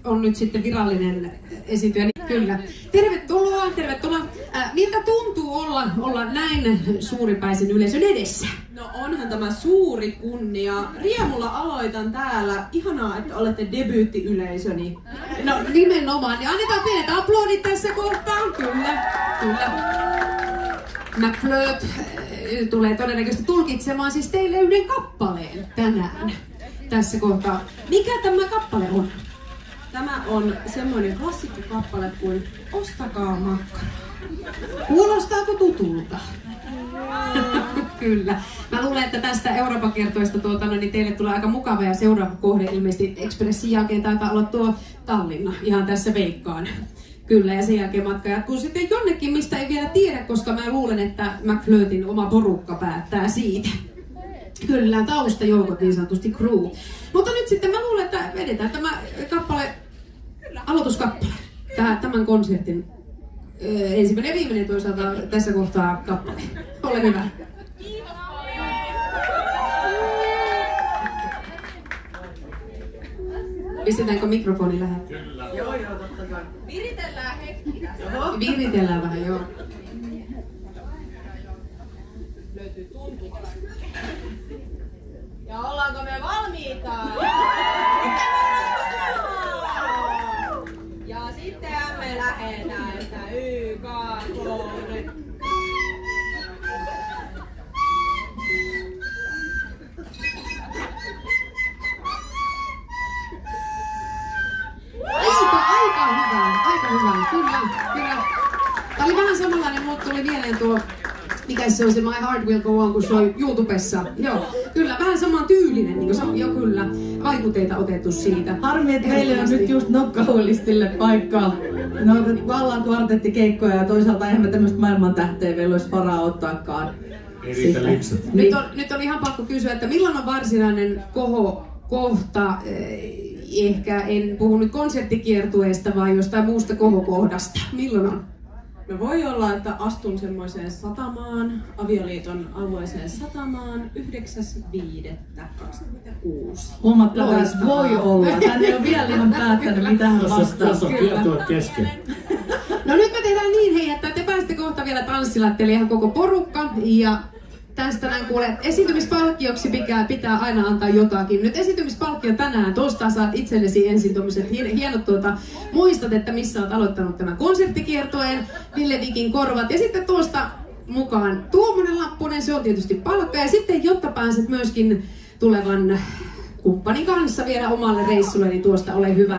On nyt sitten virallinen esiintyjä, niin kyllä. Tervetuloa, tervetuloa. Miltä tuntuu olla näin suuripäisen yleisön edessä? No onhan tämä suuri kunnia. Riemulla aloitan täällä. Ihanaa, että olette debyyttiyleisöni. No nimenomaan. Ja annetaan pienet aplodit tässä kohtaa. Kyllä, kyllä. McFlirt tulee todennäköisesti tulkitsemaan siis teille yhden kappaleen tänään. Tässä kohtaa. Mikä tämä kappale on? Tämä on semmoinen klassikkokappale kuin Ostakaa makkaraa. Kuulostaako tutulta? Kyllä. Mä luulen, että tästä Euroopan kiertueesta niin teille tulee aika mukava ja seuraava kohde ilmeisesti Expressin jälkeen taitaa olla tuo Tallinna. Ihan tässä veikkaan. Kyllä, ja sen jälkeen matka jatkuu sitten jonnekin, mistä ei vielä tiedä, koska mä luulen, että McFlirtin oma porukka päättää siitä. Kyllä, taustajoukot niin sanotusti crew. Mutta nyt sitten mä luulen, että vedetään tämä kappale, aloituskappale, tämän konsertin ensimmäinen ja viimeinen toisaalta tässä kohtaa kappale. Ole hyvä. Pistetäänkö mikrofoni lähelle? Kyllä. Joo, totta kai. Viritellään hetki. Viritellään vähän, joo. Löytyy tuntu. Ja ollaanko me valmiita? Ja sitten me lähdetään, että YKK. Aika hyvä, kyllä. Tää oli vähän samanlainen, mulle tuli mieleen tuo, mikä se on se My Heart Will Go On, kun soi YouTubessa. Joo, kyllä, vähän saman tyylinen, niin kuin jo kyllä, vaikuteita otettu siitä. Harmi, että meillä on nyt just nokkahuolistille paikkaa. No vallan kvartettikeikkoja ja toisaalta eihän me tämmöistä maailmantähteä vielä olisi varaa ottaakaan. Nyt on ihan pakko kysyä, että milloin on varsinainen kohokohta? Ehkä en puhu nyt konserttikiertueesta, vaan jostain muusta kohokohdasta. Milloin on? No voi olla, että astun semmoiseen satamaan, avioliiton alueeseen satamaan 9.5.26. Huomattavaa, että voi olla. Hän ei ole vielä ihan päättänyt mitään vastaan. Tässä on kiertue kesken. No nyt me tehdään niin, hei, että te pääsette kohta vielä tanssilatteelle ihan koko porukka. Ja tästä näin kuule, esiintymispalkkioksi pitää aina antaa jotakin. Nyt esiintymispalkkio tänään, tuosta saat itsellesi ensin tuommoiset hienot muistat, että missä olet aloittanut tämän konserttikiertoen, Ville Vikin korvat ja sitten tuosta mukaan tuommoinen lappunen, se on tietysti palkka ja sitten jotta pääset myöskin tulevan kumppanin kanssa vielä omalle reissulle, niin tuosta ole hyvä.